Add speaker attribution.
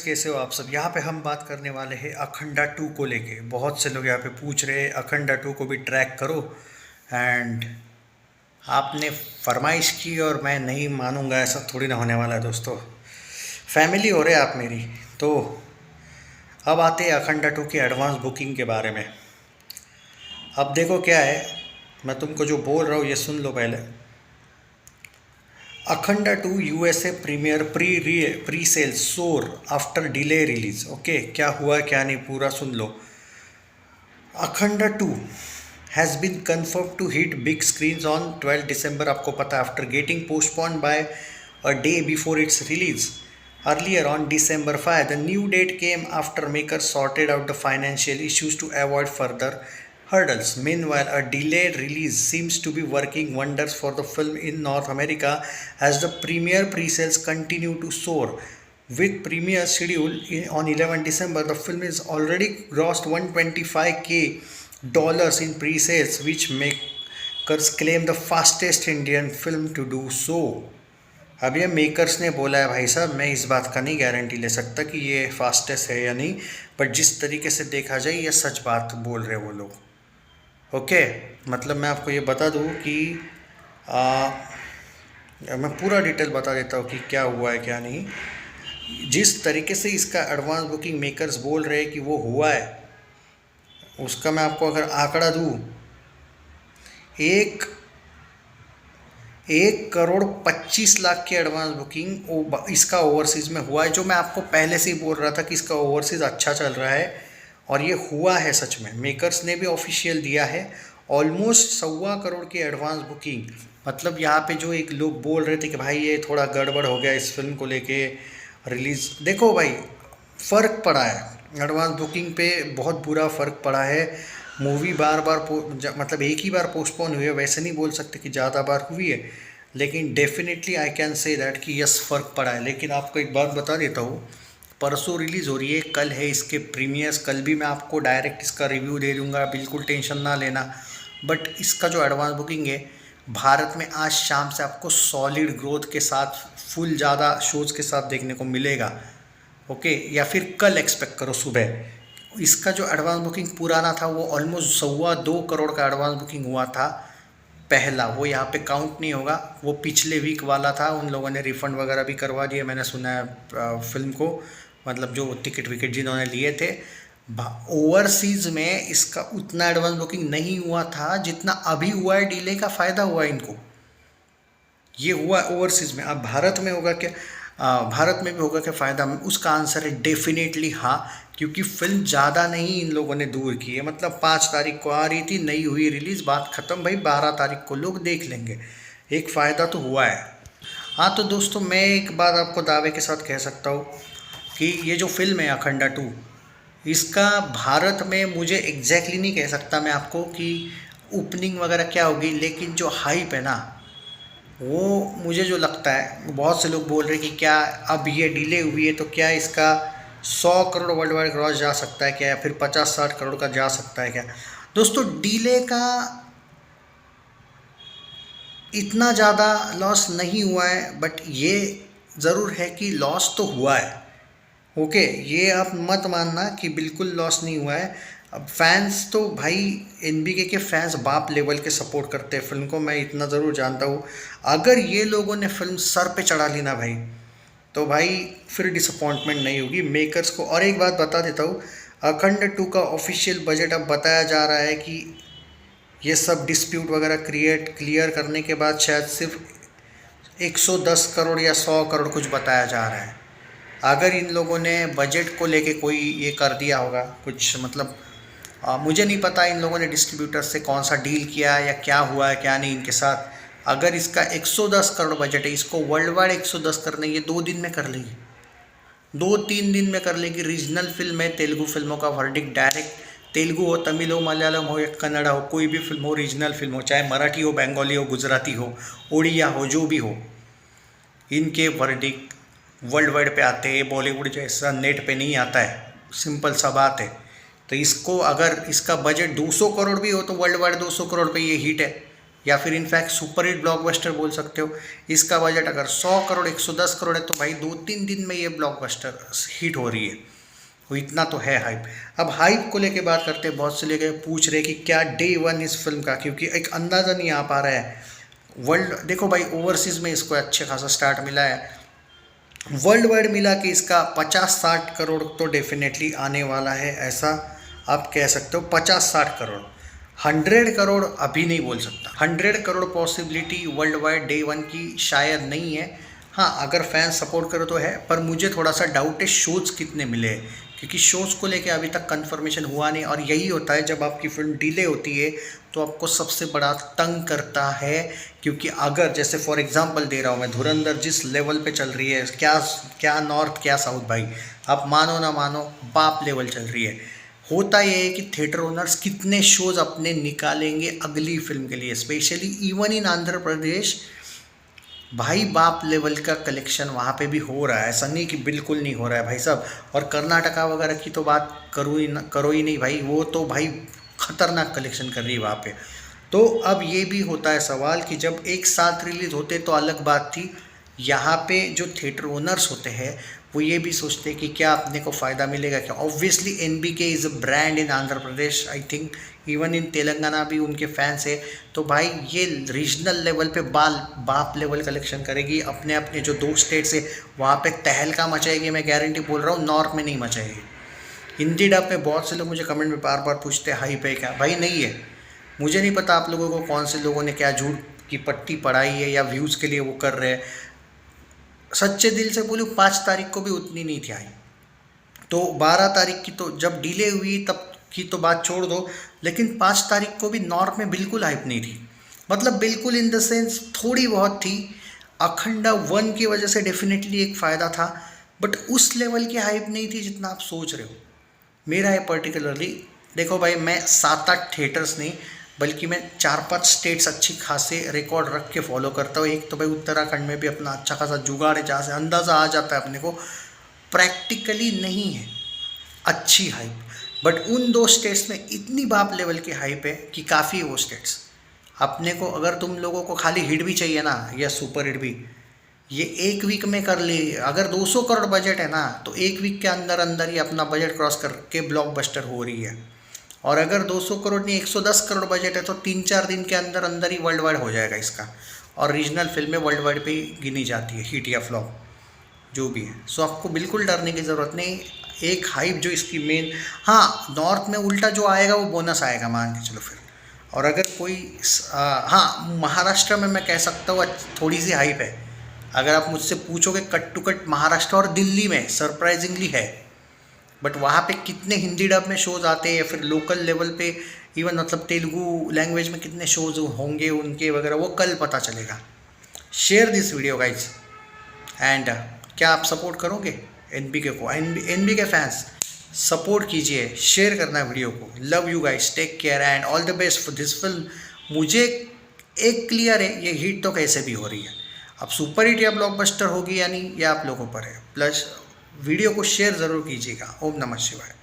Speaker 1: कैसे हो आप सब। यहाँ पे हम बात करने वाले हैं अखंडा 2 को लेके। बहुत से लोग यहाँ पे पूछ रहे हैं अखंडा 2 को भी ट्रैक करो, एंड आपने फरमाइश की और मैं नहीं मानूंगा, ऐसा थोड़ी ना होने वाला है दोस्तों। फैमिली हो रहे आप मेरी। तो अब आते हैं अखंडा 2 की एडवांस बुकिंग के बारे में। अब देखो क्या है, मैं तुमको जो बोल रहा हूँ ये सुन लो पहले। Akhanda 2 USA premier pre sale soar after delay release. Okay, क्या हुआ क्या नहीं पूरा सुन लो। Akhanda 2 has been confirm to hit big screens on 12 December. आपको पता है, after getting postponed by a day before its release earlier on December 5. The new date came after makers sorted out the financial issues to avoid further hurdles. Meanwhile, a delayed release seems to be working wonders for the film in North America as the premiere pre-sales continue to soar. With premiere scheduled on 11 December, the film is already grossed $125K in pre-sales, which makers claim the fastest Indian film to do so. अब ये makers ने बोला है भाई साहब, मैं इस बात का नहीं गारंटी ले सकता कि ये फास्टेस्ट है या नहीं, बट जिस तरीके से देखा जाए ये सच बात बोल रहे वो लोग। ओके, मतलब मैं आपको ये बता दूँ कि मैं पूरा डिटेल बता देता हूँ कि क्या हुआ है क्या नहीं। जिस तरीके से इसका एडवांस बुकिंग मेकर्स बोल रहे हैं कि वो हुआ है, उसका मैं आपको अगर आंकड़ा दूँ, 1,25,00,000 की एडवांस बुकिंग इसका ओवरसीज़ में हुआ है। जो मैं आपको पहले से ही बोल रहा था कि इसका ओवरसीज़ अच्छा चल रहा है, और ये हुआ है सच में। मेकर्स ने भी ऑफिशियल दिया है ऑलमोस्ट 1.25 करोड़ की एडवांस बुकिंग। मतलब यहाँ पे जो एक लोग बोल रहे थे कि भाई ये थोड़ा गड़बड़ हो गया इस फिल्म को लेके रिलीज़, देखो भाई फ़र्क पड़ा है एडवांस बुकिंग पे, बहुत बुरा फ़र्क पड़ा है। मूवी बार बार मतलब एक ही बार पोस्टपोन हुई है, वैसे नहीं बोल सकते कि ज़्यादा बार हुई है, लेकिन definitely I can say that कि यस फ़र्क पड़ा है। लेकिन आपको एक बात बता देता हूँ, परसों रिलीज़ हो रही है, कल है इसके प्रीमियर्स, कल भी मैं आपको डायरेक्ट इसका रिव्यू दे दूँगा, बिल्कुल टेंशन ना लेना। बट इसका जो एडवांस बुकिंग है भारत में आज शाम से आपको सॉलिड ग्रोथ के साथ फुल ज़्यादा शोज़ के साथ देखने को मिलेगा। ओके, या फिर कल एक्सपेक्ट करो सुबह। इसका जो एडवांस बुकिंग पुराना था वो ऑलमोस्ट 2.25 करोड़ का एडवांस बुकिंग हुआ था पहला, वो यहाँ पे काउंट नहीं होगा, वो पिछले वीक वाला था। उन लोगों ने रिफ़ंड वगैरह भी करवा दिए, मैंने सुना है फिल्म को, मतलब जो टिकट विकेट जिन्होंने लिए थे। ओवरसीज़ में इसका उतना एडवांस बुकिंग नहीं हुआ था जितना अभी हुआ है। डिले का फ़ायदा हुआ है इनको, ये हुआ ओवरसीज़ में। अब भारत में होगा क्या, भारत में भी होगा क्या फ़ायदा? उसका आंसर है डेफिनेटली हाँ, क्योंकि फिल्म ज़्यादा नहीं इन लोगों ने दूर की है। मतलब 5 तारीख को आ रही थी, नहीं हुई रिलीज़, बात ख़त्म भाई, 12 तारीख को लोग देख लेंगे। एक फ़ायदा तो हुआ है। हाँ तो दोस्तों, मैं एक बात आपको दावे के साथ कह सकता हूँ कि ये जो फिल्म है अखंडा 2, इसका भारत में मुझे एग्जैक्टली नहीं कह सकता मैं आपको कि ओपनिंग वगैरह क्या होगी, लेकिन जो हाइप है ना, वो मुझे जो लगता है, बहुत से लोग बोल रहे हैं कि क्या अब ये डिले हुई है तो क्या इसका 100 करोड़ वर्ल्ड वाइड क्रॉस जा सकता है क्या, या फिर 50-60 करोड़ का जा सकता है क्या। दोस्तों, डिले का इतना ज़्यादा लॉस नहीं हुआ है, बट ये ज़रूर है कि लॉस तो हुआ है। ओके, ये आप मत मानना कि बिल्कुल लॉस नहीं हुआ है। अब फैंस तो भाई, एनबीके के फैंस बाप लेवल के सपोर्ट करते हैं फिल्म को, मैं इतना ज़रूर जानता हूँ। अगर ये लोगों ने फिल्म सर पे चढ़ा ली ना भाई, तो भाई फिर डिसअपॉइंटमेंट नहीं होगी मेकर्स को। और एक बात बता देता हूँ, अखंड 2 का ऑफिशियल बजट अब बताया जा रहा है कि ये सब डिस्प्यूट वगैरह क्लियर करने के बाद शायद सिर्फ 110 करोड़ या 100 करोड़ कुछ बताया जा रहा है। अगर इन लोगों ने बजट को लेके कोई ये कर दिया होगा कुछ, मतलब मुझे नहीं पता इन लोगों ने डिस्ट्रीब्यूटर से कौन सा डील किया है या क्या हुआ है क्या नहीं इनके साथ। अगर इसका 110 करोड़ बजट है, इसको वर्ल्ड वाइड 110 करने, ये 2 दिन में कर लेगी, 2-3 दिन में कर लेगी। रीजनल फिल्म है, तेलुगु फिल्मों का वर्डिक्ट डायरेक्ट, तेलुगु हो, तमिल हो, मलयालम हो या कन्नड़ा हो, कोई भी फिल्म हो, रीजनल फिल्म हो, चाहे मराठी हो, बंगाली हो, गुजराती हो, उड़िया हो, जो भी हो, इनके वर्डिक्ट वर्ल्ड वाइड पे आते हैं। बॉलीवुड जैसा नेट पे नहीं आता है, सिंपल सा बात है। तो इसको अगर इसका बजट 200 करोड़ भी हो तो वर्ल्ड वाइड 200 करोड़ पे ये हिट है। या फिर इनफैक्ट सुपर हिट ब्लॉकबस्टर बोल सकते हो। इसका बजट अगर 100 करोड़ 110 करोड़ है तो भाई 2-3 दिन में ये ब्लॉकबस्टर हिट हो रही है, वो इतना तो है हाइप। अब हाइप को लेके बात करते हैं, बहुत से लेके पूछ रहे कि क्या डे वन इस फिल्म का, क्योंकि एक अंदाज़ा नहीं आ पा रहा है। वर्ल्ड देखो भाई, ओवरसीज़ में इसको अच्छे खासा स्टार्ट मिला है, वर्ल्ड वाइड मिला कि इसका 50-60 करोड़ तो डेफिनेटली आने वाला है, ऐसा आप कह सकते हो। 50-60 करोड़, 100 करोड़ अभी नहीं बोल सकता। 100 crore possibility world wide day one की शायद नहीं है। हाँ, अगर फैन सपोर्ट करो तो है, पर मुझे थोड़ा सा डाउट है शोज़ कितने मिले हैं, क्योंकि शोज़ को लेके अभी तक कंफर्मेशन हुआ नहीं। और यही होता है जब आपकी फिल्म डिले होती है तो आपको सबसे बड़ा तंग करता है, क्योंकि अगर जैसे फॉर एग्जांपल दे रहा हूँ मैं, धुरंधर जिस लेवल पे चल रही है, क्या नॉर्थ क्या साउथ भाई, आप मानो ना मानो बाप लेवल चल रही है। होता ये है कि थिएटर ओनर्स कितने शोज़ अपने निकालेंगे अगली फिल्म के लिए, specially even in Andhra Pradesh भाई बाप लेवल का कलेक्शन वहाँ पे भी हो रहा है, ऐसा नहीं कि बिल्कुल नहीं हो रहा है भाई साहब। और कर्नाटका वगैरह की तो बात करो ही नहीं भाई, वो तो भाई खतरनाक कलेक्शन कर रही है वहाँ पे। तो अब ये भी होता है सवाल कि जब एक साथ रिलीज़ होते तो अलग बात थी, यहाँ पे जो थिएटर ओनर्स होते हैं वो ये भी सोचते हैं कि क्या अपने को फ़ायदा मिलेगा क्या। Obviously NBK is a brand in Andhra Pradesh, I think even in Telangana भी उनके फैंस है। तो भाई ये रीजनल लेवल पे बाप लेवल कलेक्शन करेगी, अपने अपने जो 2 स्टेट्स है वहाँ पे तहलका मचाएगी, मैं गारंटी बोल रहा हूँ, नॉर्थ में नहीं मचाएगी। हिंदी डब में बहुत से लोग मुझे कमेंट में बार बार पूछते हैं हाइप है क्या, भाई नहीं है। मुझे नहीं पता आप लोगों को कौन से लोगों ने क्या झूठ की पट्टी पढ़ाई है या व्यूज़ के लिए वो कर रहे हैं। सच्चे दिल से बोलूँ 5 तारीख को भी उतनी नहीं थी आई, तो 12 तारीख की तो जब डिले हुई तब की तो बात छोड़ दो, लेकिन 5 तारीख को भी नॉर्थ में बिल्कुल हाइप नहीं थी। मतलब बिल्कुल इन द सेंस थोड़ी बहुत थी। अखंडा 1 की वजह से डेफिनेटली एक फ़ायदा था, बट उस लेवल की हाइप नहीं थी जितना आप सोच रहे हो। मेरा है पर्टिकुलरली, देखो भाई मैं 7-8 थिएटर्स नहीं बल्कि मैं 4-5 स्टेट्स अच्छी खासे रिकॉर्ड रख के फॉलो करता हूँ। एक तो भाई उत्तराखंड में भी अपना अच्छा खासा जुगाड़ है, जहाँ से अंदाज़ा आ जाता है अपने को प्रैक्टिकली नहीं है अच्छी हाइप, बट उन 2 स्टेट्स में इतनी बाप लेवल की हाइप है कि काफ़ी वो स्टेट्स अपने को। अगर तुम लोगों को खाली हिट भी चाहिए ना या सुपर हिट भी, ये 1 वीक में कर ले। अगर 200 करोड़ बजट है ना तो 1 वीक के अंदर अंदर ही अपना बजट क्रॉस करके ब्लॉकबस्टर हो रही है। और अगर 200 करोड़ नहीं 110 करोड़ बजट है तो 3-4 दिन के अंदर अंदर ही वर्ल्ड वाइड हो जाएगा इसका। और रीजनल फिल्में वर्ल्ड वाइड पे ही गिनी जाती है, हिट या फ्लॉप जो भी है। सो आपको बिल्कुल डरने की ज़रूरत नहीं। एक हाइप जो इसकी मेन, हाँ नॉर्थ में उल्टा जो आएगा वो बोनस आएगा मान के चलो फिर। और अगर कोई हाँ महाराष्ट्र में मैं कह सकता हूँ थोड़ी सी हाइप है। अगर आप मुझसे पूछोगे कट टू कट महाराष्ट्र और दिल्ली में सरप्राइजिंगली है, बट वहाँ पे कितने हिंदी डब में शोज़ आते हैं या फिर लोकल लेवल पे इवन मतलब तेलुगु लैंग्वेज में कितने शोज़ होंगे उनके वगैरह, वो कल पता चलेगा। Share this video guys and क्या आप सपोर्ट करोगे NBK को? NBK फैंस सपोर्ट कीजिए, शेयर करना वीडियो को। Love you guys, take care and all the best for this film. मुझे एक क्लियर है, ये हिट तो कैसे भी हो रही है। अब सुपर हिट या ब्लॉकबस्टर होगी या नहीं, ये आप लोगों पर है। प्लस वीडियो को शेयर ज़रूर कीजिएगा। ओम नमः शिवाय।